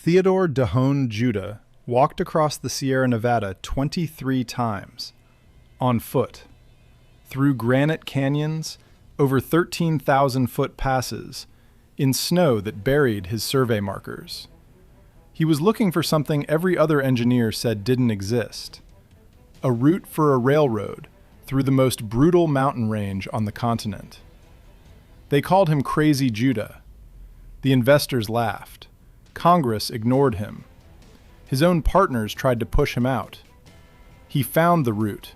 Theodore Dahone Judah walked across the Sierra Nevada 23 times, on foot, through granite canyons, over 13,000-foot passes, in snow that buried his survey markers. He was looking for something every other engineer said didn't exist: a route for a railroad through the most brutal mountain range on the continent. They called him Crazy Judah. The investors laughed. Congress ignored him. His own partners tried to push him out. He found the route.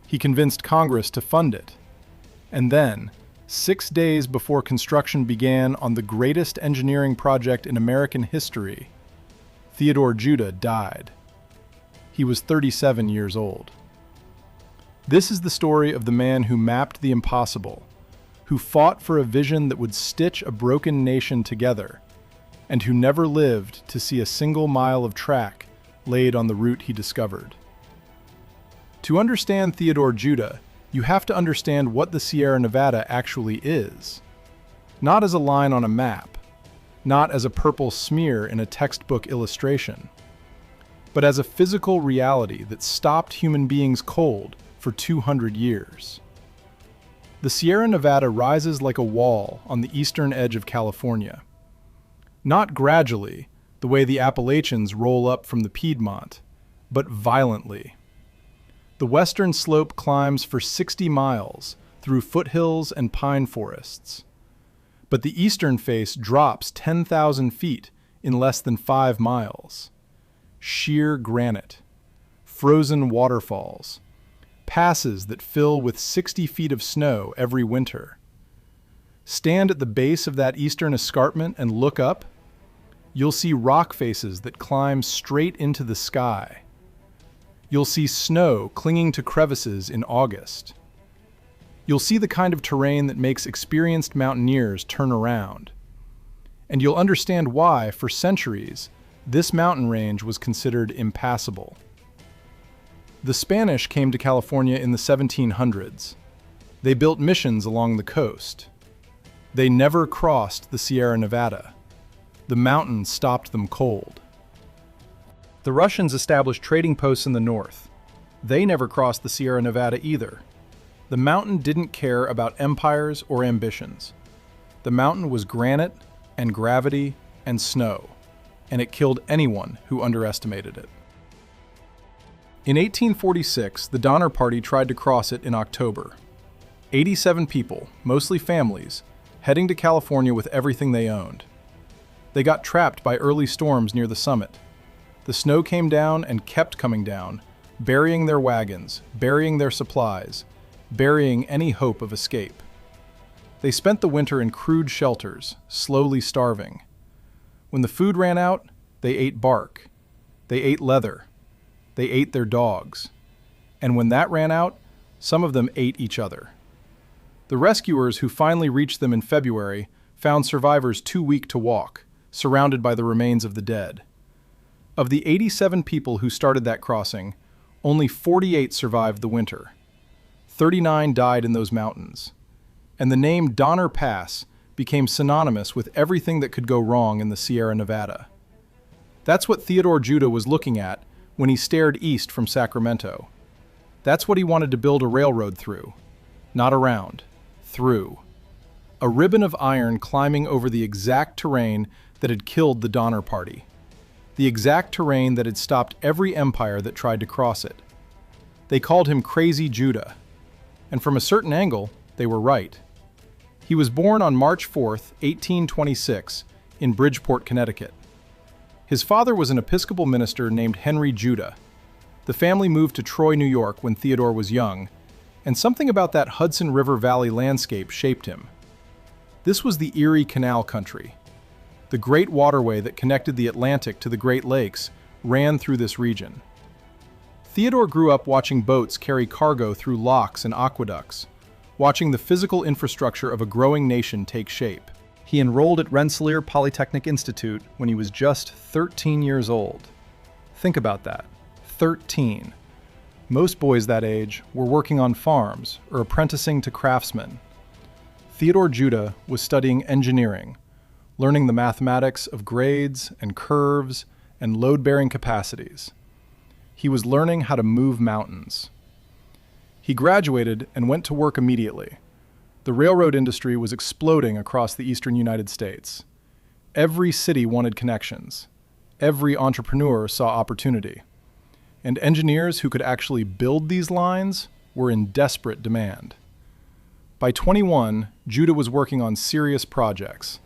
He convinced Congress to fund it. And then, 6 days before construction began on the greatest engineering project in American history, Theodore Judah died. He was 37 years old. This is the story of the man who mapped the impossible, who fought for a vision that would stitch a broken nation together, and who never lived to see a single mile of track laid on the route he discovered. To understand Theodore Judah, you have to understand what the Sierra Nevada actually is. Not as a line on a map, not as a purple smear in a textbook illustration, but as a physical reality that stopped human beings cold for 200 years. The Sierra Nevada rises like a wall on the eastern edge of California. Not gradually, the way the Appalachians roll up from the Piedmont, but violently. The western slope climbs for 60 miles through foothills and pine forests. But the eastern face drops 10,000 feet in less than 5 miles. Sheer granite, frozen waterfalls, passes that fill with 60 feet of snow every winter. Stand at the base of that eastern escarpment and look up. You'll see rock faces that climb straight into the sky. You'll see snow clinging to crevices in August. You'll see the kind of terrain that makes experienced mountaineers turn around. And you'll understand why, for centuries, this mountain range was considered impassable. The Spanish came to California in the 1700s. They built missions along the coast. They never crossed the Sierra Nevada. The mountains stopped them cold. The Russians established trading posts in the north. They never crossed the Sierra Nevada either. The mountain didn't care about empires or ambitions. The mountain was granite and gravity and snow, and it killed anyone who underestimated it. In 1846, the Donner Party tried to cross it in October. 87 people, mostly families, heading to California with everything they owned. They got trapped by early storms near the summit. The snow came down and kept coming down, burying their wagons, burying their supplies, burying any hope of escape. They spent the winter in crude shelters, slowly starving. When the food ran out, they ate bark. They ate leather. They ate their dogs. And when that ran out, some of them ate each other. The rescuers who finally reached them in February found survivors too weak to walk, surrounded by the remains of the dead. Of the 87 people who started that crossing, only 48 survived the winter. 39 died in those mountains. And the name Donner Pass became synonymous with everything that could go wrong in the Sierra Nevada. That's what Theodore Judah was looking at when he stared east from Sacramento. That's what he wanted to build a railroad through. Not around. Through. A ribbon of iron climbing over the exact terrain that had killed the Donner Party. The exact terrain that had stopped every empire that tried to cross it. They called him Crazy Judah. And from a certain angle, they were right. He was born on March 4, 1826, in Bridgeport, Connecticut. His father was an Episcopal minister named Henry Judah. The family moved to Troy, New York when Theodore was young, and something about that Hudson River Valley landscape shaped him. This was the Erie Canal country. The great waterway that connected the Atlantic to the Great Lakes ran through this region. Theodore grew up watching boats carry cargo through locks and aqueducts, watching the physical infrastructure of a growing nation take shape. He enrolled at Rensselaer Polytechnic Institute when he was just 13 years old. Think about that. 13. Most boys that age were working on farms or apprenticing to craftsmen. Theodore Judah was studying engineering, learning the mathematics of grades and curves and load-bearing capacities. He was learning how to move mountains. He graduated and went to work immediately. The railroad industry was exploding across the eastern United States. Every city wanted connections. Every entrepreneur saw opportunity. And engineers who could actually build these lines were in desperate demand. By 21, Judah was working on serious projects.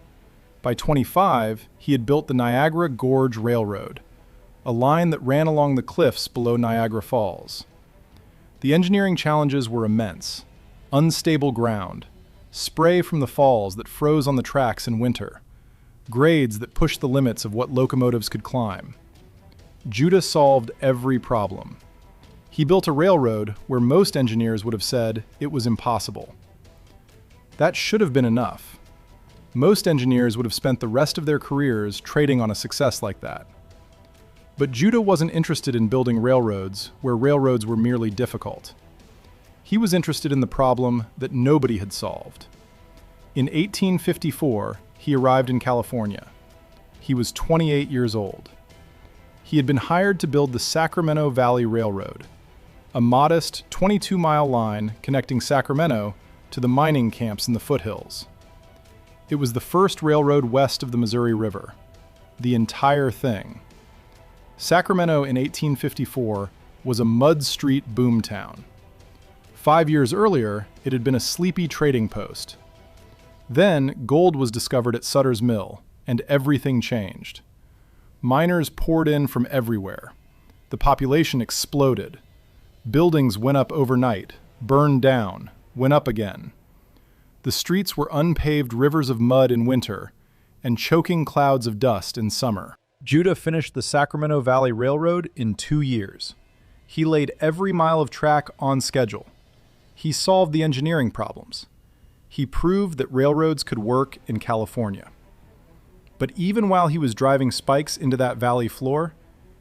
By 25, he had built the Niagara Gorge Railroad, a line that ran along the cliffs below Niagara Falls. The engineering challenges were immense. Unstable ground, spray from the falls that froze on the tracks in winter, grades that pushed the limits of what locomotives could climb. Judah solved every problem. He built a railroad where most engineers would have said it was impossible. That should have been enough. Most engineers would have spent the rest of their careers trading on a success like that. But Judah wasn't interested in building railroads where railroads were merely difficult. He was interested in the problem that nobody had solved. In 1854, he arrived in California. He was 28 years old. He had been hired to build the Sacramento Valley Railroad, a modest 22-mile line connecting Sacramento to the mining camps in the foothills. It was the first railroad west of the Missouri River. The entire thing. Sacramento in 1854 was a mud street boomtown. 5 years earlier, it had been a sleepy trading post. Then, gold was discovered at Sutter's Mill, and everything changed. Miners poured in from everywhere. The population exploded. Buildings went up overnight, burned down, went up again. The streets were unpaved rivers of mud in winter and choking clouds of dust in summer. Judah finished the Sacramento Valley Railroad in 2 years. He laid every mile of track on schedule. He solved the engineering problems. He proved that railroads could work in California. But even while he was driving spikes into that valley floor,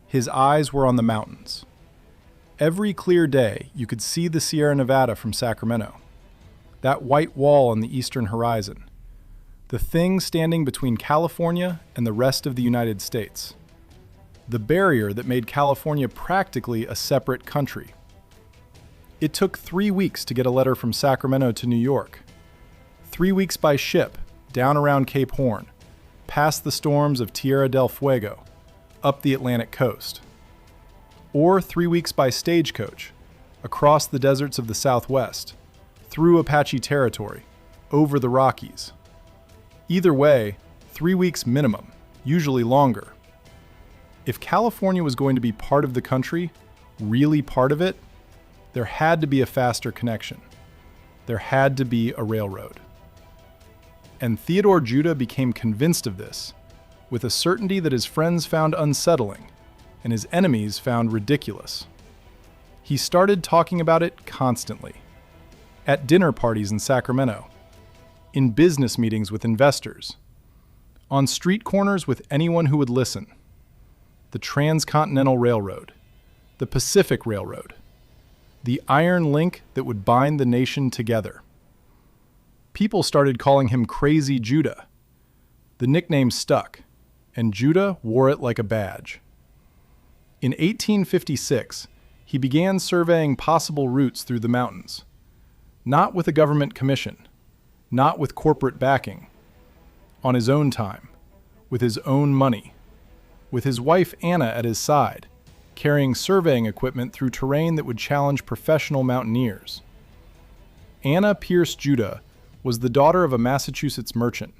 his eyes were on the mountains. Every clear day, you could see the Sierra Nevada from Sacramento. That white wall on the eastern horizon. The thing standing between California and the rest of the United States. The barrier that made California practically a separate country. It took 3 weeks to get a letter from Sacramento to New York. 3 weeks by ship, down around Cape Horn, past the storms of Tierra del Fuego, up the Atlantic coast. Or 3 weeks by stagecoach, across the deserts of the Southwest, through Apache territory, over the Rockies. Either way, 3 weeks minimum, usually longer. If California was going to be part of the country, really part of it, there had to be a faster connection. There had to be a railroad. And Theodore Judah became convinced of this, with a certainty that his friends found unsettling and his enemies found ridiculous. He started talking about it constantly. At dinner parties in Sacramento, in business meetings with investors, on street corners with anyone who would listen. The Transcontinental Railroad, the Pacific Railroad, the iron link that would bind the nation together. People started calling him Crazy Judah. The nickname stuck, and Judah wore it like a badge. In 1856, he began surveying possible routes through the mountains. Not with a government commission, not with corporate backing, on his own time, with his own money, with his wife Anna at his side, carrying surveying equipment through terrain that would challenge professional mountaineers. Anna Pierce Judah was the daughter of a Massachusetts merchant.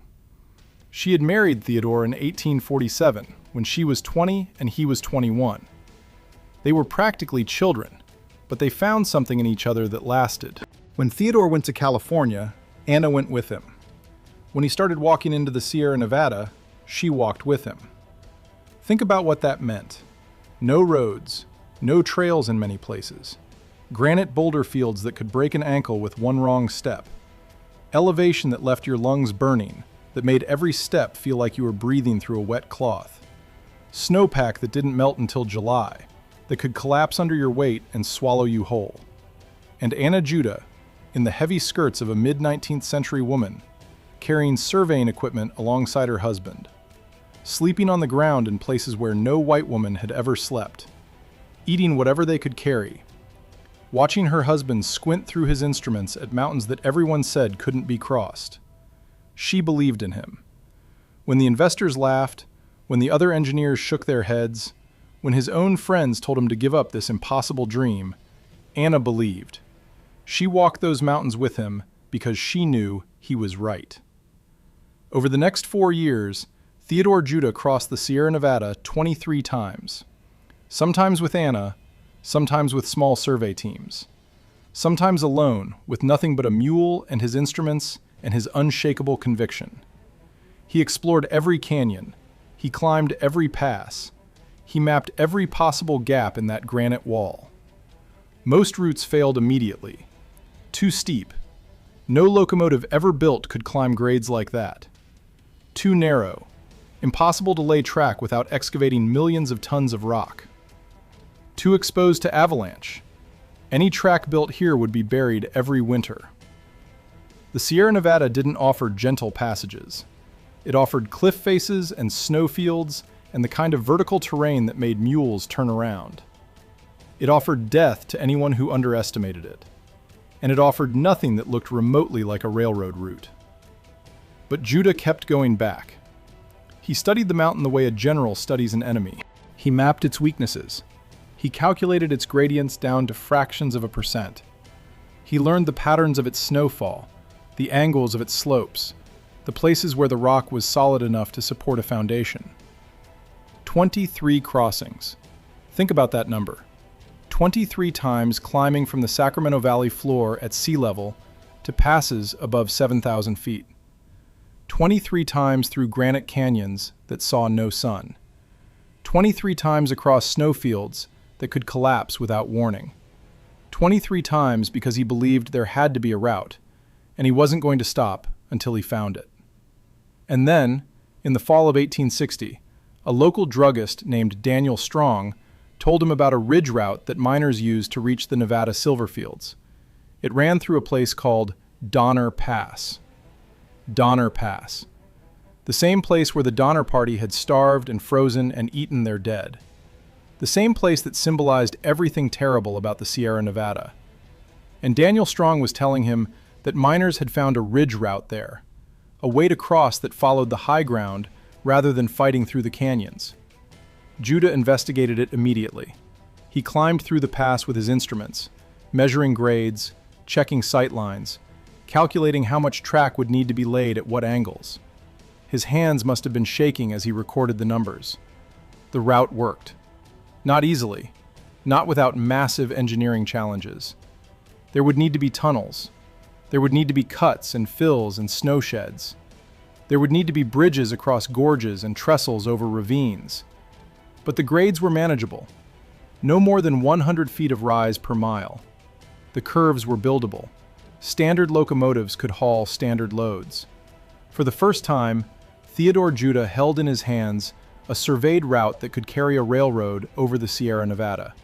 She had married Theodore in 1847, when she was 20 and he was 21. They were practically children, but they found something in each other that lasted. When Theodore went to California, Anna went with him. When he started walking into the Sierra Nevada, she walked with him. Think about what that meant. No roads, no trails in many places, granite boulder fields that could break an ankle with one wrong step, elevation that left your lungs burning, that made every step feel like you were breathing through a wet cloth, snowpack that didn't melt until July, that could collapse under your weight and swallow you whole. And Anna Judah, in the heavy skirts of a mid-19th century woman, carrying surveying equipment alongside her husband, sleeping on the ground in places where no white woman had ever slept, eating whatever they could carry, watching her husband squint through his instruments at mountains that everyone said couldn't be crossed. She believed in him. When the investors laughed, when the other engineers shook their heads, when his own friends told him to give up this impossible dream, Anna believed. She walked those mountains with him because she knew he was right. Over the next 4 years, Theodore Judah crossed the Sierra Nevada 23 times, sometimes with Anna, sometimes with small survey teams, sometimes alone with nothing but a mule and his instruments and his unshakable conviction. He explored every canyon, he climbed every pass, he mapped every possible gap in that granite wall. Most routes failed immediately. Too steep. No locomotive ever built could climb grades like that. Too narrow. Impossible to lay track without excavating millions of tons of rock. Too exposed to avalanche. Any track built here would be buried every winter. The Sierra Nevada didn't offer gentle passages. It offered cliff faces and snowfields and the kind of vertical terrain that made mules turn around. It offered death to anyone who underestimated it. And it offered nothing that looked remotely like a railroad route. But Judah kept going back. He studied the mountain the way a general studies an enemy. He mapped its weaknesses. He calculated its gradients down to fractions of a percent. He learned the patterns of its snowfall, the angles of its slopes, the places where the rock was solid enough to support a foundation. 23 crossings. Think about that number. 23 times climbing from the Sacramento Valley floor at sea level to passes above 7,000 feet. 23 times through granite canyons that saw no sun. 23 times across snowfields that could collapse without warning. 23 times because he believed there had to be a route, and he wasn't going to stop until he found it. And then, in the fall of 1860, a local druggist named Daniel Strong told him about a ridge route that miners used to reach the Nevada silver fields. It ran through a place called Donner Pass. Donner Pass. The same place where the Donner Party had starved and frozen and eaten their dead. The same place that symbolized everything terrible about the Sierra Nevada. And Daniel Strong was telling him that miners had found a ridge route there, a way to cross that followed the high ground rather than fighting through the canyons. Judah investigated it immediately. He climbed through the pass with his instruments, measuring grades, checking sight lines, calculating how much track would need to be laid at what angles. His hands must have been shaking as he recorded the numbers. The route worked. Not easily, not without massive engineering challenges. There would need to be tunnels. There would need to be cuts and fills and snow sheds. There would need to be bridges across gorges and trestles over ravines. But the grades were manageable. No more than 100 feet of rise per mile. The curves were buildable. Standard locomotives could haul standard loads. For the first time, Theodore Judah held in his hands a surveyed route that could carry a railroad over the Sierra Nevada.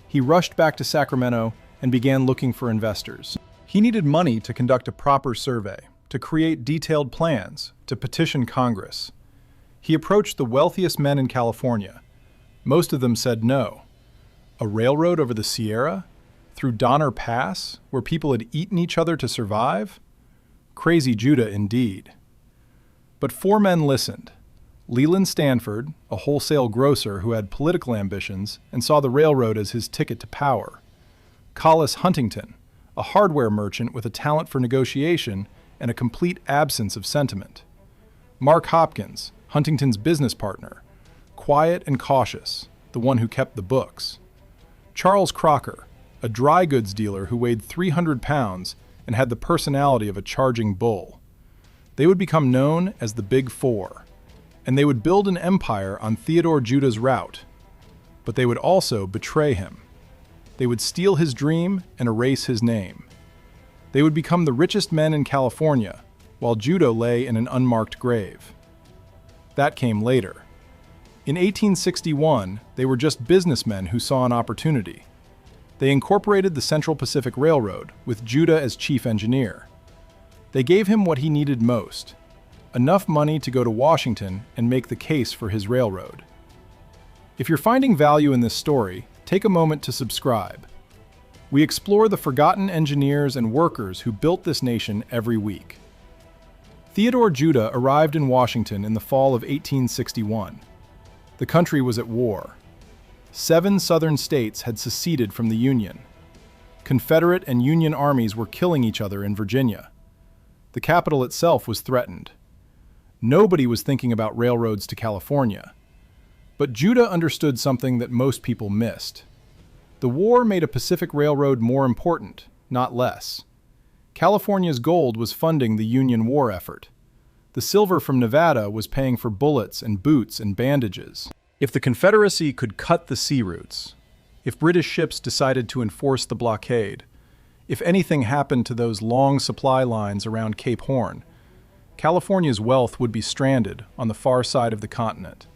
He rushed back to Sacramento and began looking for investors. He needed money to conduct a proper survey, to create detailed plans, to petition Congress. He approached the wealthiest men in California. Most of them said no. A railroad over the Sierra? Through Donner Pass, where people had eaten each other to survive? Crazy Judah indeed. But 4 men listened. Leland Stanford, a wholesale grocer who had political ambitions and saw the railroad as his ticket to power. Collis Huntington, a hardware merchant with a talent for negotiation and a complete absence of sentiment. Mark Hopkins, Huntington's business partner, quiet and cautious, the one who kept the books. Charles Crocker, a dry goods dealer who weighed 300 pounds and had the personality of a charging bull. They would become known as the Big Four, and they would build an empire on Theodore Judah's route. But they would also betray him. They would steal his dream and erase his name. They would become the richest men in California, while Judah lay in an unmarked grave. That came later. In 1861, they were just businessmen who saw an opportunity. They incorporated the Central Pacific Railroad, with Judah as chief engineer. They gave him what he needed most: enough money to go to Washington and make the case for his railroad. If you're finding value in this story, take a moment to subscribe. We explore the forgotten engineers and workers who built this nation every week. Theodore Judah arrived in Washington in the fall of 1861. The country was at war. 7 southern states had seceded from the Union. Confederate and Union armies were killing each other in Virginia. The capital itself was threatened. Nobody was thinking about railroads to California. But Judah understood something that most people missed. The war made a Pacific Railroad more important, not less. California's gold was funding the Union war effort. The silver from Nevada was paying for bullets and boots and bandages. If the Confederacy could cut the sea routes, if British ships decided to enforce the blockade, if anything happened to those long supply lines around Cape Horn, California's wealth would be stranded on the far side of the continent.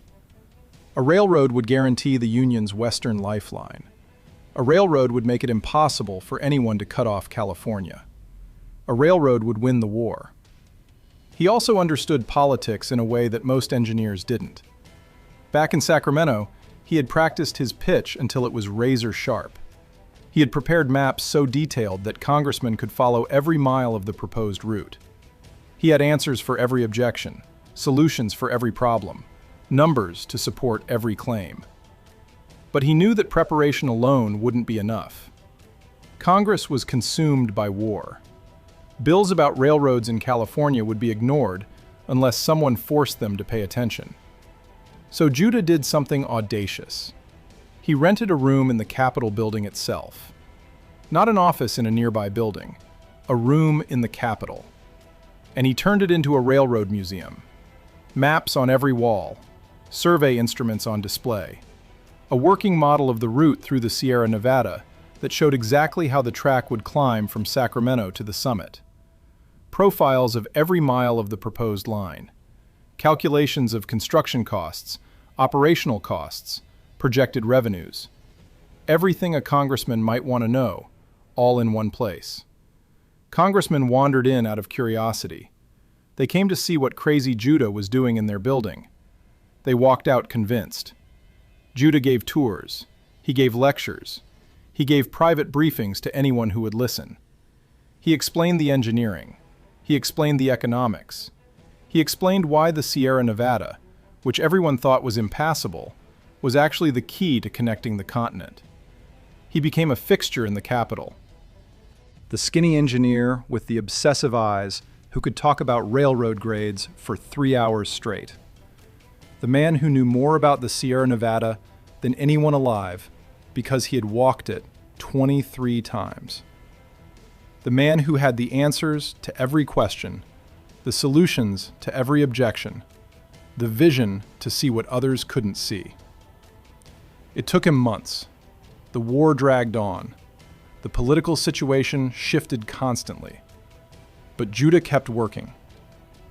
A railroad would guarantee the Union's western lifeline. A railroad would make it impossible for anyone to cut off California. A railroad would win the war. He also understood politics in a way that most engineers didn't. Back in Sacramento, he had practiced his pitch until it was razor sharp. He had prepared maps so detailed that congressmen could follow every mile of the proposed route. He had answers for every objection, solutions for every problem, numbers to support every claim. But he knew that preparation alone wouldn't be enough. Congress was consumed by war. Bills about railroads in California would be ignored unless someone forced them to pay attention. So Judah did something audacious. He rented a room in the Capitol building itself. Not an office in a nearby building, a room in the Capitol. And he turned it into a railroad museum. Maps on every wall, survey instruments on display, a working model of the route through the Sierra Nevada that showed exactly how the track would climb from Sacramento to the summit. Profiles of every mile of the proposed line. Calculations of construction costs, operational costs, projected revenues. Everything a congressman might want to know, all in one place. Congressmen wandered in out of curiosity. They came to see what crazy Judah was doing in their building. They walked out convinced. Judah gave tours. He gave lectures. He gave private briefings to anyone who would listen. He explained the engineering. He explained the economics. He explained why the Sierra Nevada, which everyone thought was impassable, was actually the key to connecting the continent. He became a fixture in the Capitol. The skinny engineer with the obsessive eyes who could talk about railroad grades for 3 hours straight. The man who knew more about the Sierra Nevada than anyone alive because he had walked it 23 times. The man who had the answers to every question, the solutions to every objection, the vision to see what others couldn't see. It took him months. The war dragged on. The political situation shifted constantly. But Judah kept working.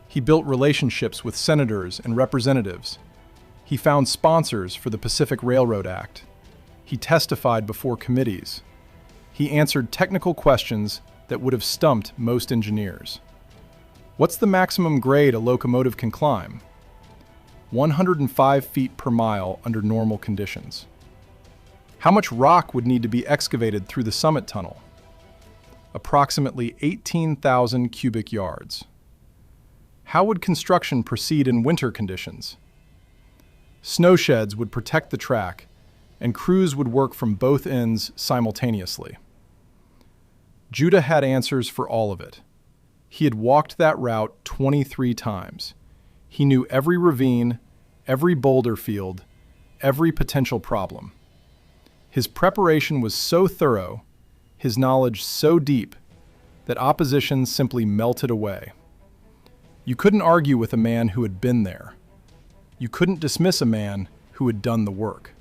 He built relationships with senators and representatives. He found sponsors for the Pacific Railroad Act. He testified before committees. He answered technical questions that would have stumped most engineers. What's the maximum grade a locomotive can climb? 105 feet per mile under normal conditions. How much rock would need to be excavated through the summit tunnel? Approximately 18,000 cubic yards. How would construction proceed in winter conditions? Snow sheds would protect the track, and crews would work from both ends simultaneously. Judah had answers for all of it. He had walked that route 23 times. He knew every ravine, every boulder field, every potential problem. His preparation was so thorough, his knowledge so deep, that opposition simply melted away. You couldn't argue with a man who had been there. You couldn't dismiss a man who had done the work.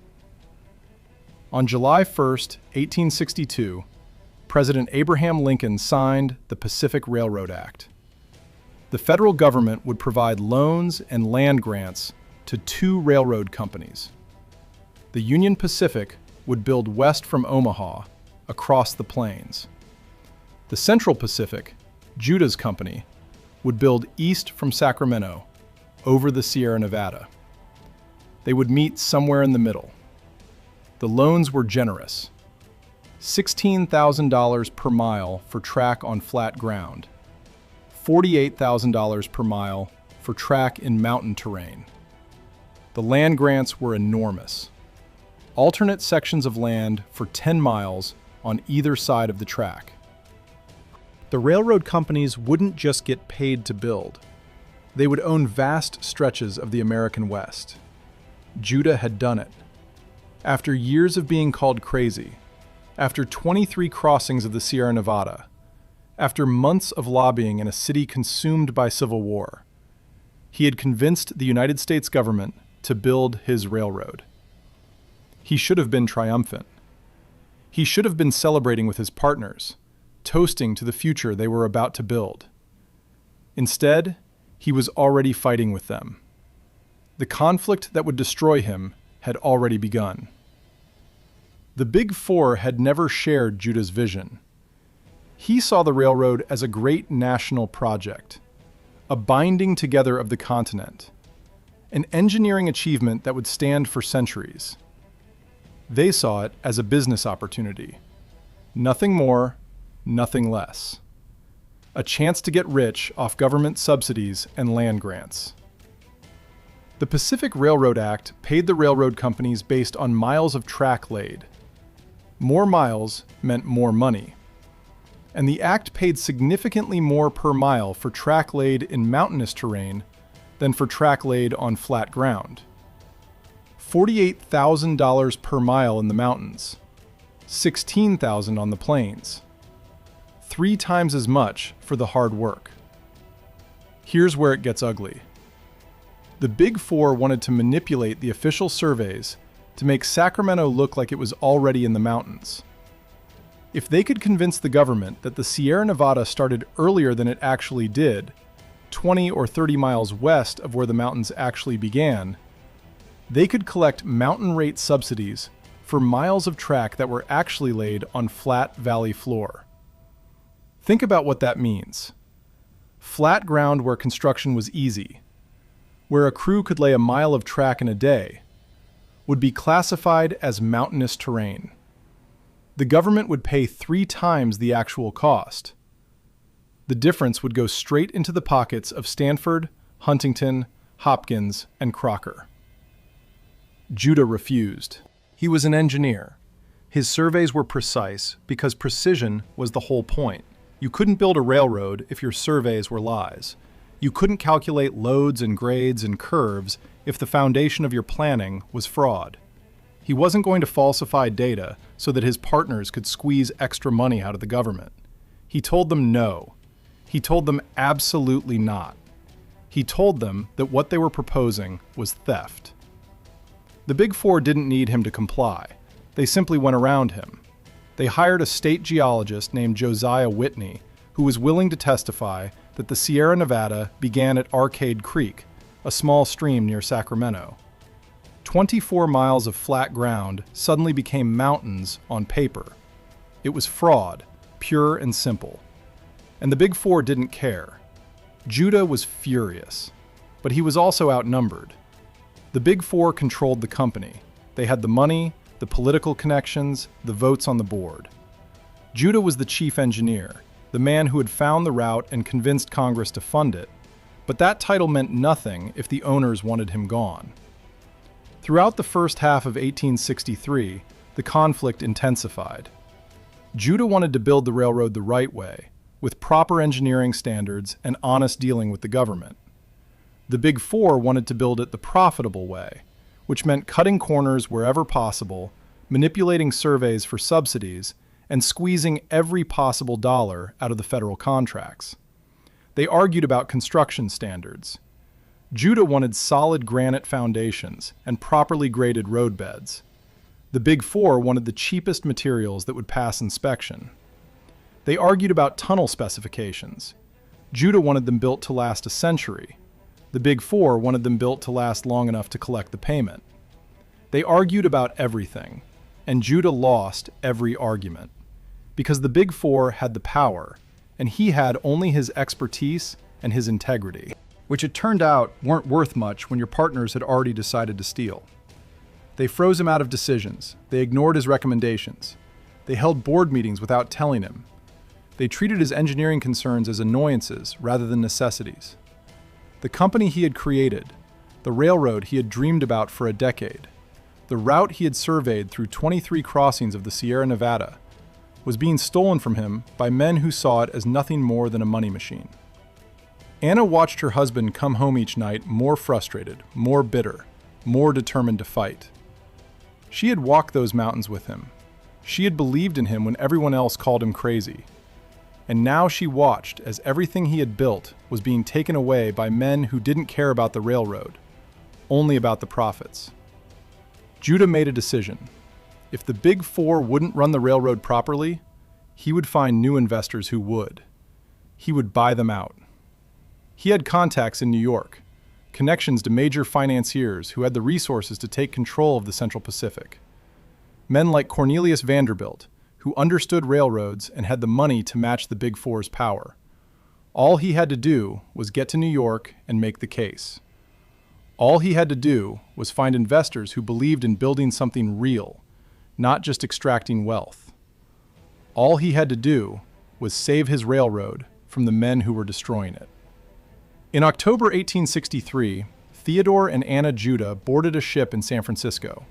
On July 1st, 1862, President Abraham Lincoln signed the Pacific Railroad Act. The federal government would provide loans and land grants to 2 railroad companies. The Union Pacific would build west from Omaha, across the plains. The Central Pacific, Judah's company, would build east from Sacramento, over the Sierra Nevada. They would meet somewhere in the middle. The loans were generous. $16,000 per mile for track on flat ground, $48,000 per mile for track in mountain terrain. The land grants were enormous. Alternate sections of land for 10 miles on either side of the track. The railroad companies wouldn't just get paid to build. They would own vast stretches of the American West. Judah had done it. After years of being called crazy, after 23 crossings of the Sierra Nevada, after months of lobbying in a city consumed by civil war, he had convinced the United States government to build his railroad. He should have been triumphant. He should have been celebrating with his partners, toasting to the future they were about to build. Instead, he was already fighting with them. The conflict that would destroy him had already begun. The Big Four had never shared Judah's vision. He saw the railroad as a great national project, a binding together of the continent, an engineering achievement that would stand for centuries. They saw it as a business opportunity. Nothing more, nothing less. A chance to get rich off government subsidies and land grants. The Pacific Railroad Act paid the railroad companies based on miles of track laid. More miles meant more money. And the act paid significantly more per mile for track laid in mountainous terrain than for track laid on flat ground. $48,000 per mile in the mountains, $16,000 on the plains. 3 times as much for the hard work. Here's where it gets ugly. The Big Four wanted to manipulate the official surveys to make Sacramento look like it was already in the mountains. If they could convince the government that the Sierra Nevada started earlier than it actually did, 20 or 30 miles west of where the mountains actually began, they could collect mountain rate subsidies for miles of track that were actually laid on flat valley floor. Think about what that means. Flat ground where construction was easy, where a crew could lay a mile of track in a day, would be classified as mountainous terrain. The government would pay 3 times the actual cost. The difference would go straight into the pockets of Stanford, Huntington, Hopkins, and Crocker. Judah refused. He was an engineer. His surveys were precise because precision was the whole point. You couldn't build a railroad if your surveys were lies. You couldn't calculate loads and grades and curves if the foundation of your planning was fraud. He wasn't going to falsify data so that his partners could squeeze extra money out of the government. He told them no. He told them absolutely not. He told them that what they were proposing was theft. The Big Four didn't need him to comply. They simply went around him. They hired a state geologist named Josiah Whitney, who was willing to testify that the Sierra Nevada began at Arcade Creek, a small stream near Sacramento. 24 miles of flat ground suddenly became mountains on paper. It was fraud, pure and simple. And the Big Four didn't care. Judah was furious, but he was also outnumbered. The Big Four controlled the company. They had the money, the political connections, the votes on the board. Judah was the chief engineer, the man who had found the route and convinced Congress to fund it, but that title meant nothing if the owners wanted him gone. Throughout the first half of 1863, the conflict intensified. Judah wanted to build the railroad the right way, with proper engineering standards and honest dealing with the government. The Big Four wanted to build it the profitable way, which meant cutting corners wherever possible, manipulating surveys for subsidies, and squeezing every possible dollar out of the federal contracts. They argued about construction standards. Judah wanted solid granite foundations and properly graded roadbeds. The Big Four wanted the cheapest materials that would pass inspection. They argued about tunnel specifications. Judah wanted them built to last a century. The Big Four wanted them built to last long enough to collect the payment. They argued about everything, and Judah lost every argument, because the Big Four had the power, and he had only his expertise and his integrity, which it turned out weren't worth much when your partners had already decided to steal. They froze him out of decisions. They ignored his recommendations. They held board meetings without telling him. They treated his engineering concerns as annoyances rather than necessities. The company he had created, the railroad he had dreamed about for a decade, the route he had surveyed through 23 crossings of the Sierra Nevada, was being stolen from him by men who saw it as nothing more than a money machine. Anna watched her husband come home each night more frustrated, more bitter, more determined to fight. She had walked those mountains with him. She had believed in him when everyone else called him crazy. And now she watched as everything he had built was being taken away by men who didn't care about the railroad, only about the profits. Judah made a decision. If the Big Four wouldn't run the railroad properly, he would find new investors who would. He would buy them out. He had contacts in New York, connections to major financiers who had the resources to take control of the Central Pacific. Men like Cornelius Vanderbilt, who understood railroads and had the money to match the Big Four's power. All he had to do was get to New York and make the case. All he had to do was find investors who believed in building something real, not just extracting wealth. All he had to do was save his railroad from the men who were destroying it. In October 1863, Theodore and Anna Judah boarded a ship in San Francisco.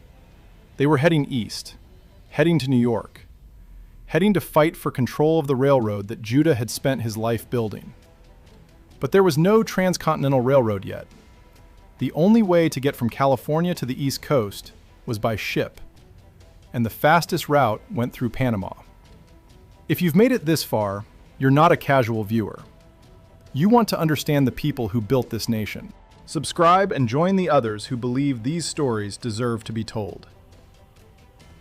They were heading east, heading to New York, heading to fight for control of the railroad that Judah had spent his life building. But there was no Transcontinental Railroad yet. The only way to get from California to the East Coast was by ship, and the fastest route went through Panama. If you've made it this far, you're not a casual viewer. You want to understand the people who built this nation. Subscribe and join the others who believe these stories deserve to be told.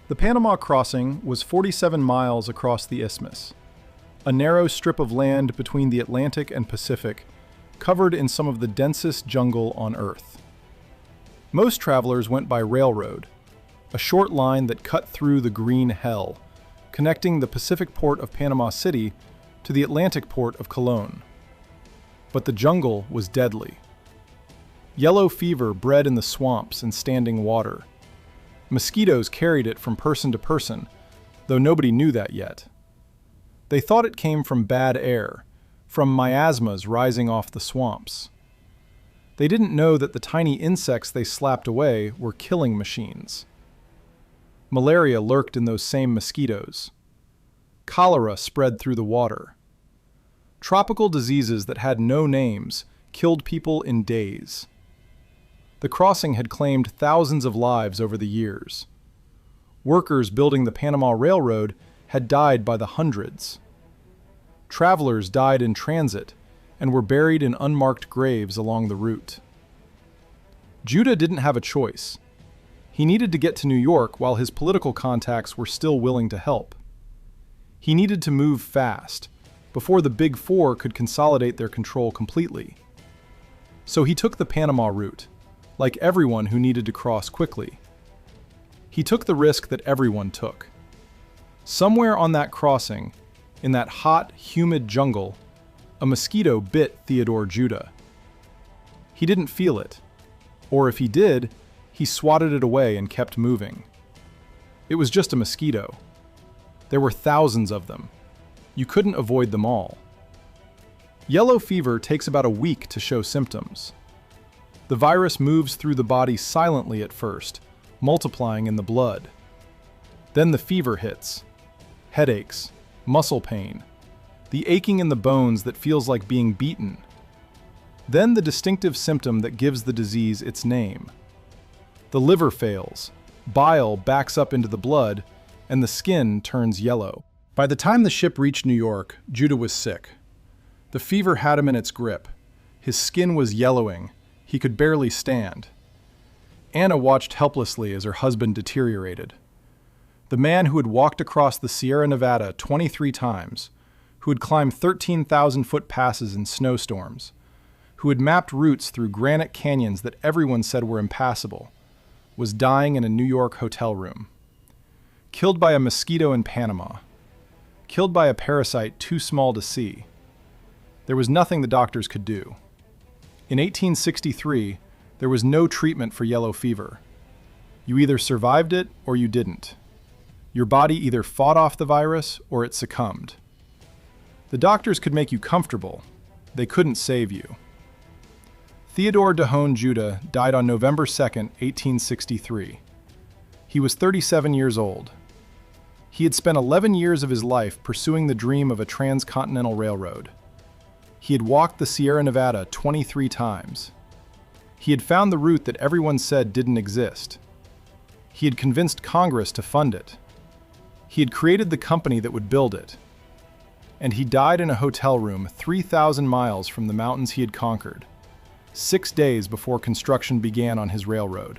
The Panama Crossing was 47 miles across the isthmus, a narrow strip of land between the Atlantic and Pacific, covered in some of the densest jungle on Earth. Most travelers went by railroad, a short line that cut through the green hell, connecting the Pacific port of Panama City to the Atlantic port of Cologne. But the jungle was deadly. Yellow fever bred in the swamps and standing water. Mosquitoes carried it from person to person, though nobody knew that yet. They thought it came from bad air, from miasmas rising off the swamps. They didn't know that the tiny insects they slapped away were killing machines. Malaria lurked in those same mosquitoes. Cholera spread through the water. Tropical diseases that had no names killed people in days. The crossing had claimed thousands of lives over the years. Workers building the Panama Railroad had died by the hundreds. Travelers died in transit and were buried in unmarked graves along the route. Judah didn't have a choice. He needed to get to New York while his political contacts were still willing to help. He needed to move fast, before the Big Four could consolidate their control completely. So he took the Panama route, like everyone who needed to cross quickly. He took the risk that everyone took. Somewhere on that crossing, in that hot, humid jungle, a mosquito bit Theodore Judah. He didn't feel it, or if he did, he swatted it away and kept moving. It was just a mosquito. There were thousands of them. You couldn't avoid them all. Yellow fever takes about a week to show symptoms. The virus moves through the body silently at first, multiplying in the blood. Then the fever hits. Headaches, muscle pain, the aching in the bones that feels like being beaten. Then the distinctive symptom that gives the disease its name. The liver fails, bile backs up into the blood, and the skin turns yellow. By the time the ship reached New York, Judah was sick. The fever had him in its grip. His skin was yellowing. He could barely stand. Anna watched helplessly as her husband deteriorated. The man who had walked across the Sierra Nevada 23 times, who had climbed 13,000-foot passes in snowstorms, who had mapped routes through granite canyons that everyone said were impassable, was dying in a New York hotel room. Killed by a mosquito in Panama. Killed by a parasite too small to see. There was nothing the doctors could do. In 1863, there was no treatment for yellow fever. You either survived it or you didn't. Your body either fought off the virus or it succumbed. The doctors could make you comfortable. They couldn't save you. Theodore Dehone Judah died on November 2, 1863. He was 37 years old. He had spent 11 years of his life pursuing the dream of a transcontinental railroad. He had walked the Sierra Nevada 23 times. He had found the route that everyone said didn't exist. He had convinced Congress to fund it. He had created the company that would build it. And he died in a hotel room 3,000 miles from the mountains he had conquered, 6 days before construction began on his railroad.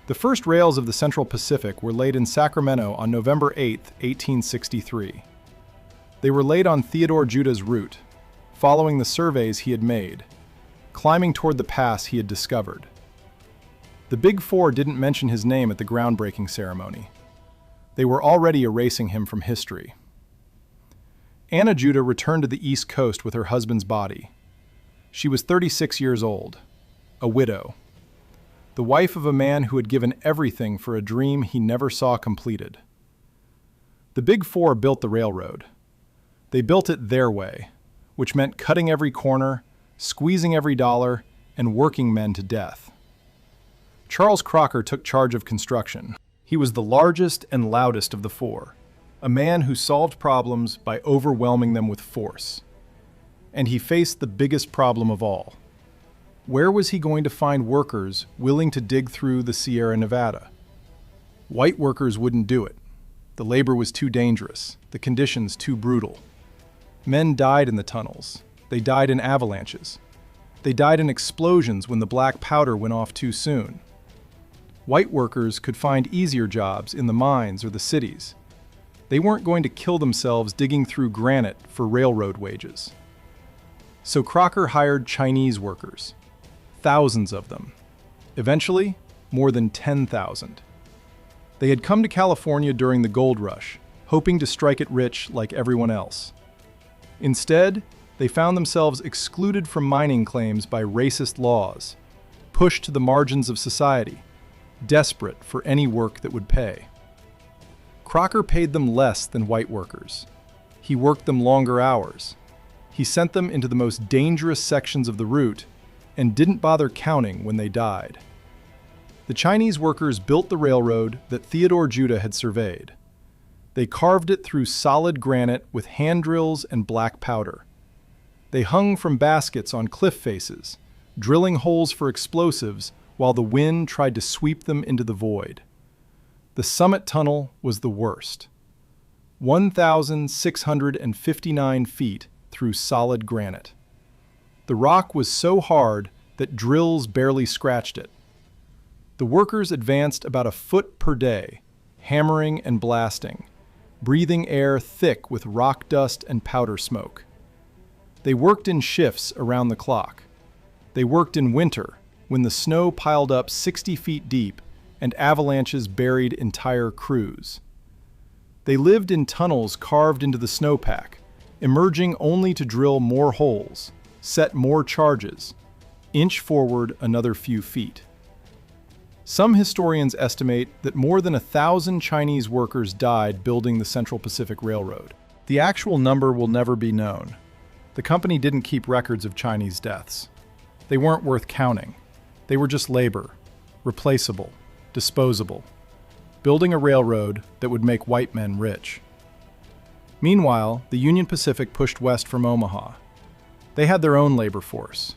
The first rails of the Central Pacific were laid in Sacramento on November 8, 1863. They were laid on Theodore Judah's route, following the surveys he had made, climbing toward the pass he had discovered. The Big Four didn't mention his name at the groundbreaking ceremony. They were already erasing him from history. Anna Judah returned to the East Coast with her husband's body. She was 36 years old, a widow, the wife of a man who had given everything for a dream he never saw completed. The Big Four built the railroad. They built it their way, which meant cutting every corner, squeezing every dollar, and working men to death. Charles Crocker took charge of construction. He was the largest and loudest of the four, a man who solved problems by overwhelming them with force. And he faced the biggest problem of all. Where was he going to find workers willing to dig through the Sierra Nevada? White workers wouldn't do it. The labor was too dangerous, the conditions too brutal. Men died in the tunnels. They died in avalanches. They died in explosions when the black powder went off too soon. White workers could find easier jobs in the mines or the cities. They weren't going to kill themselves digging through granite for railroad wages. So Crocker hired Chinese workers, thousands of them. Eventually, more than 10,000. They had come to California during the gold rush, hoping to strike it rich like everyone else. Instead, they found themselves excluded from mining claims by racist laws, pushed to the margins of society, desperate for any work that would pay. Crocker paid them less than white workers. He worked them longer hours. He sent them into the most dangerous sections of the route and didn't bother counting when they died. The Chinese workers built the railroad that Theodore Judah had surveyed. They carved it through solid granite with hand drills and black powder. They hung from baskets on cliff faces, drilling holes for explosives while the wind tried to sweep them into the void. The summit tunnel was the worst. 1,659 feet through solid granite. The rock was so hard that drills barely scratched it. The workers advanced about a foot per day, hammering and blasting, breathing air thick with rock dust and powder smoke. They worked in shifts around the clock. They worked in winter, when the snow piled up 60 feet deep and avalanches buried entire crews. They lived in tunnels carved into the snowpack, emerging only to drill more holes, set more charges, inch forward another few feet. Some historians estimate that more than 1,000 Chinese workers died building the Central Pacific Railroad. The actual number will never be known. The company didn't keep records of Chinese deaths. They weren't worth counting. They were just labor, replaceable, disposable, building a railroad that would make white men rich. Meanwhile, the Union Pacific pushed west from Omaha. They had their own labor force,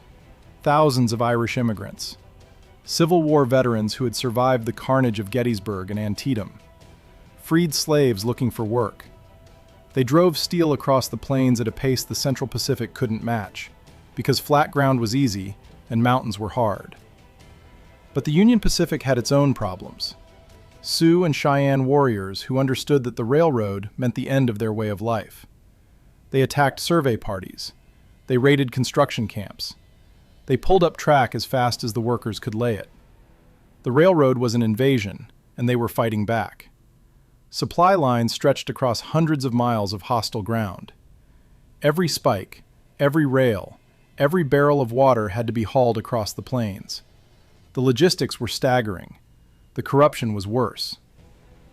thousands of Irish immigrants, Civil War veterans who had survived the carnage of Gettysburg and Antietam, freed slaves looking for work. They drove steel across the plains at a pace the Central Pacific couldn't match, because flat ground was easy and mountains were hard. But the Union Pacific had its own problems. Sioux and Cheyenne warriors who understood that the railroad meant the end of their way of life. They attacked survey parties. They raided construction camps. They pulled up track as fast as the workers could lay it. The railroad was an invasion, and they were fighting back. Supply lines stretched across hundreds of miles of hostile ground. Every spike, Every rail, every barrel of water had to be hauled across the plains. The logistics were staggering. The corruption was worse.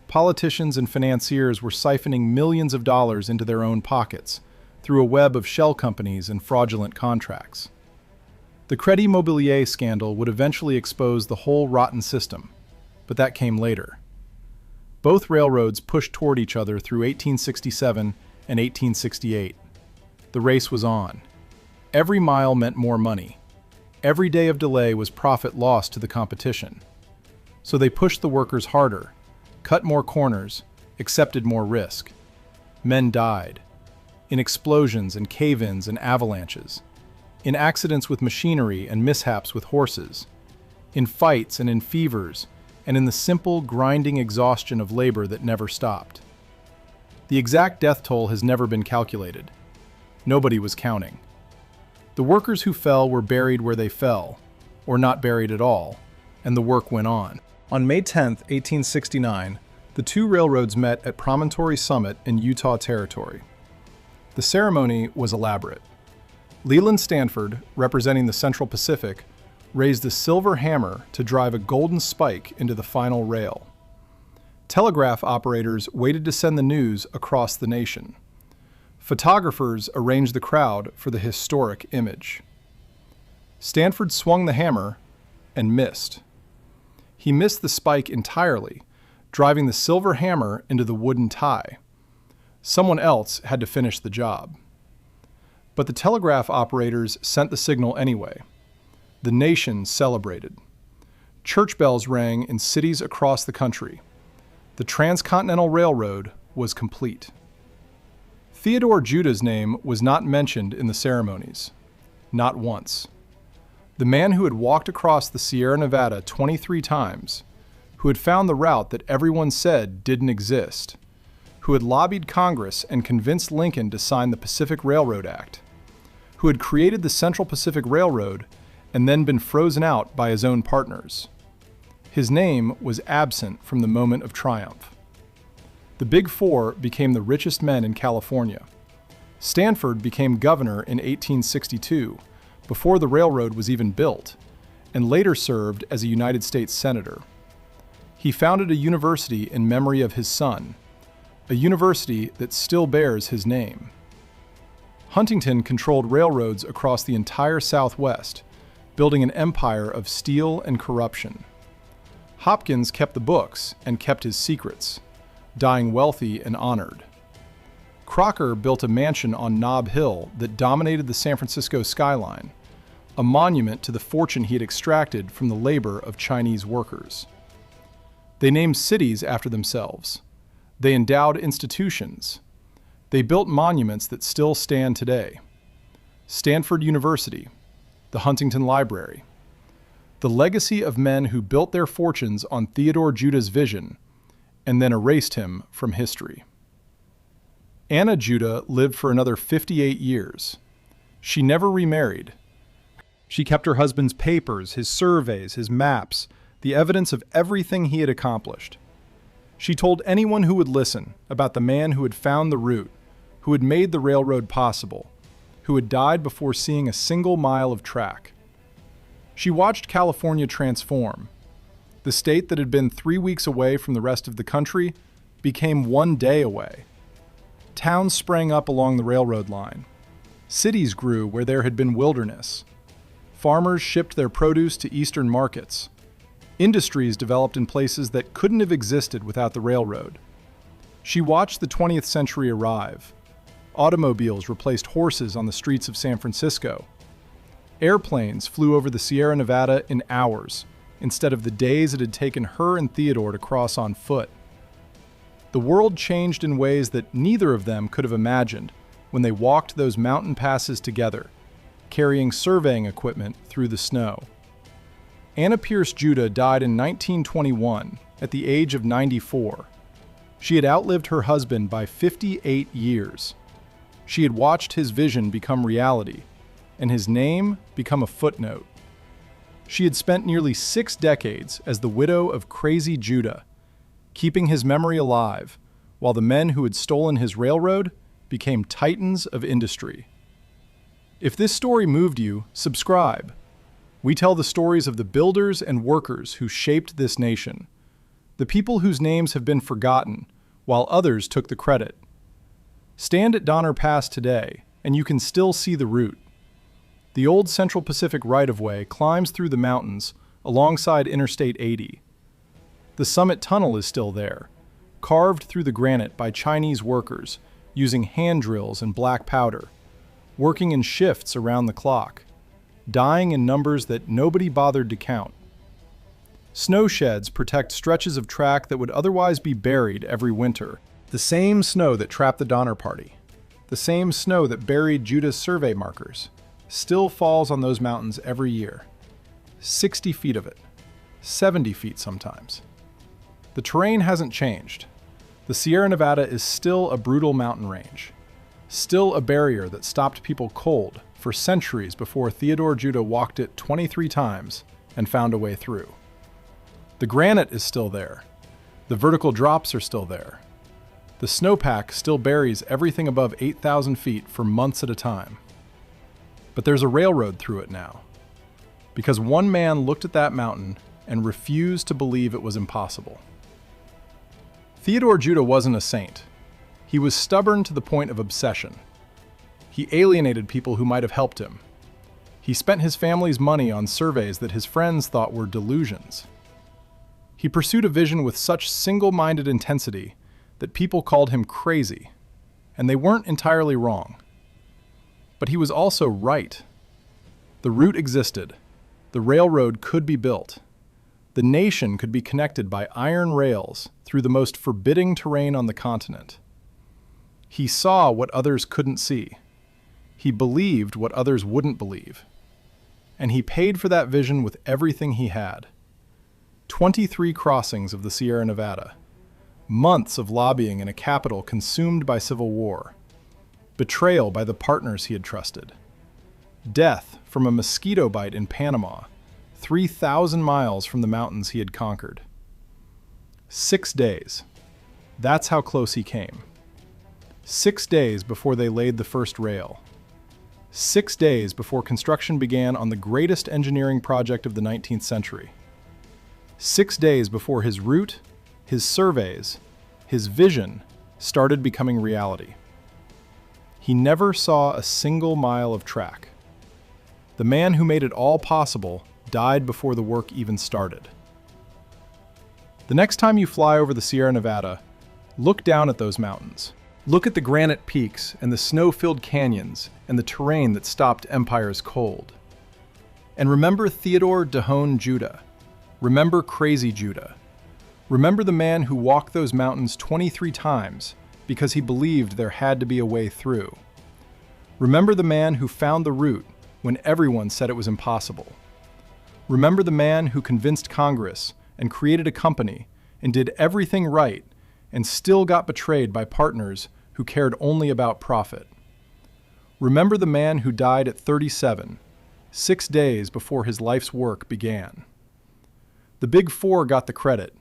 Politicians and financiers were siphoning millions of dollars into their own pockets through a web of shell companies and fraudulent contracts. The Crédit Mobilier scandal would eventually expose the whole rotten system, but that came later. Both railroads pushed toward each other through 1867 and 1868. The race was on. Every mile meant more money. Every day of delay was profit lost to the competition. So they pushed the workers harder, cut more corners, accepted more risk. Men died. In explosions and cave-ins and avalanches. In accidents with machinery and mishaps with horses. In fights and in fevers, and in the simple, grinding exhaustion of labor that never stopped. The exact death toll has never been calculated. Nobody was counting. The workers who fell were buried where they fell, or not buried at all, and the work went on. On May 10, 1869, the two railroads met at Promontory Summit in Utah Territory. The ceremony was elaborate. Leland Stanford, representing the Central Pacific, raised a silver hammer to drive a golden spike into the final rail. Telegraph operators waited to send the news across the nation. Photographers arranged the crowd for the historic image. Stanford swung the hammer and missed. He missed the spike entirely, driving the silver hammer into the wooden tie. Someone else had to finish the job. But the telegraph operators sent the signal anyway. The nation celebrated. Church bells rang in cities across the country. The Transcontinental Railroad was complete. Theodore Judah's name was not mentioned in the ceremonies. Not once. The man who had walked across the Sierra Nevada 23 times, who had found the route that everyone said didn't exist, who had lobbied Congress and convinced Lincoln to sign the Pacific Railroad Act, who had created the Central Pacific Railroad and then been frozen out by his own partners. His name was absent from the moment of triumph. The Big Four became the richest men in California. Stanford became governor in 1862, before the railroad was even built, and later served as a United States Senator. He founded a university in memory of his son, a university that still bears his name. Huntington controlled railroads across the entire Southwest, building an empire of steel and corruption. Hopkins kept the books and kept his secrets, dying wealthy and honored. Crocker built a mansion on Nob Hill that dominated the San Francisco skyline, a monument to the fortune he had extracted from the labor of Chinese workers. They named cities after themselves. They endowed institutions. They built monuments that still stand today. Stanford University, the Huntington Library. The legacy of men who built their fortunes on Theodore Judah's vision and then erased him from history. Anna Judah lived for another 58 years. She never remarried. She kept her husband's papers, his surveys, his maps, the evidence of everything he had accomplished. She told anyone who would listen about the man who had found the route, who had made the railroad possible, who had died before seeing a single mile of track. She watched California transform. The state that had been 3 weeks away from the rest of the country became 1 day away. Towns sprang up along the railroad line. Cities grew where there had been wilderness. Farmers shipped their produce to eastern markets. Industries developed in places that couldn't have existed without the railroad. She watched the 20th century arrive. Automobiles replaced horses on the streets of San Francisco. Airplanes flew over the Sierra Nevada in hours, instead of the days it had taken her and Theodore to cross on foot. The world changed in ways that neither of them could have imagined when they walked those mountain passes together, carrying surveying equipment through the snow. Anna Pierce Judah died in 1921 at the age of 94. She had outlived her husband by 58 years. She had watched his vision become reality, and his name become a footnote. She had spent nearly 6 decades as the widow of Crazy Judah, keeping his memory alive, while the men who had stolen his railroad became titans of industry. If this story moved you, subscribe. We tell the stories of the builders and workers who shaped this nation, the people whose names have been forgotten while others took the credit. Stand at Donner Pass today, and you can still see the route. The old Central Pacific right-of-way climbs through the mountains alongside Interstate 80. The summit tunnel is still there, carved through the granite by Chinese workers using hand drills and black powder, working in shifts around the clock, dying in numbers that nobody bothered to count. Snow sheds protect stretches of track that would otherwise be buried every winter. The same snow that trapped the Donner Party, the same snow that buried Judah's survey markers, still falls on those mountains every year. 60 feet of it, 70 feet sometimes. The terrain hasn't changed. The Sierra Nevada is still a brutal mountain range, still a barrier that stopped people cold for centuries before Theodore Judah walked it 23 times and found a way through. The granite is still there. The vertical drops are still there. The snowpack still buries everything above 8,000 feet for months at a time. But there's a railroad through it now, because one man looked at that mountain and refused to believe it was impossible. Theodore Judah wasn't a saint. He was stubborn to the point of obsession. He alienated people who might have helped him. He spent his family's money on surveys that his friends thought were delusions. He pursued a vision with such single-minded intensity that people called him crazy, and they weren't entirely wrong. But he was also right. The route existed. The railroad could be built. The nation could be connected by iron rails through the most forbidding terrain on the continent. He saw what others couldn't see. He believed what others wouldn't believe. And he paid for that vision with everything he had. 23 crossings of the Sierra Nevada. Months of lobbying in a capital consumed by civil war. Betrayal by the partners he had trusted. Death from a mosquito bite in Panama, 3,000 miles from the mountains he had conquered. 6 days. That's how close he came. 6 days before they laid the first rail. 6 days before construction began on the greatest engineering project of the 19th century. 6 days before his route, his surveys, his vision started becoming reality. He never saw a single mile of track. The man who made it all possible died before the work even started. The next time you fly over the Sierra Nevada, look down at those mountains. Look at the granite peaks and the snow-filled canyons and the terrain that stopped empires cold. And remember Theodore Dahone Judah. Remember Crazy Judah. Remember the man who walked those mountains 23 times because he believed there had to be a way through. Remember the man who found the route when everyone said it was impossible. Remember the man who convinced Congress and created a company and did everything right and still got betrayed by partners who cared only about profit. Remember the man who died at 37, 6 days before his life's work began. The Big Four got the credit.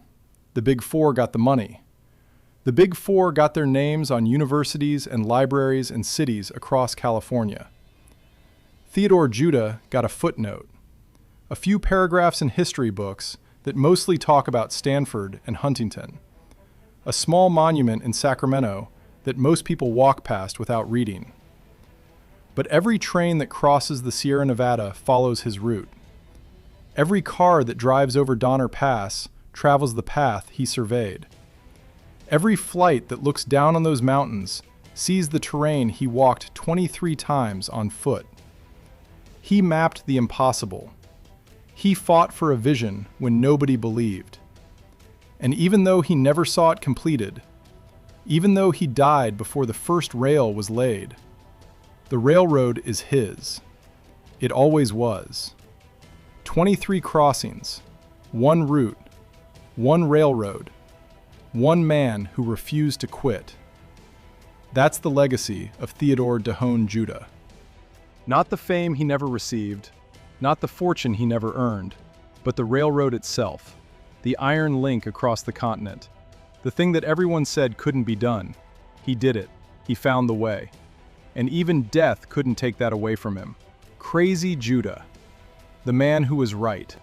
The Big Four got the money. The Big Four got their names on universities and libraries and cities across California. Theodore Judah got a footnote, a few paragraphs in history books that mostly talk about Stanford and Huntington, a small monument in Sacramento that most people walk past without reading. But every train that crosses the Sierra Nevada follows his route. Every car that drives over Donner Pass travels the path he surveyed. Every flight that looks down on those mountains sees the terrain he walked 23 times on foot. He mapped the impossible. He fought for a vision when nobody believed. And even though he never saw it completed, even though he died before the first rail was laid, the railroad is his. It always was. 23 crossings, one route, one railroad, one man who refused to quit. That's the legacy of Theodore Dahone Judah. Not the fame he never received, not the fortune he never earned, but the railroad itself, the iron link across the continent, the thing that everyone said couldn't be done. He did it. He found the way. and even death couldn't take that away from him. Crazy Judah, the man who was right.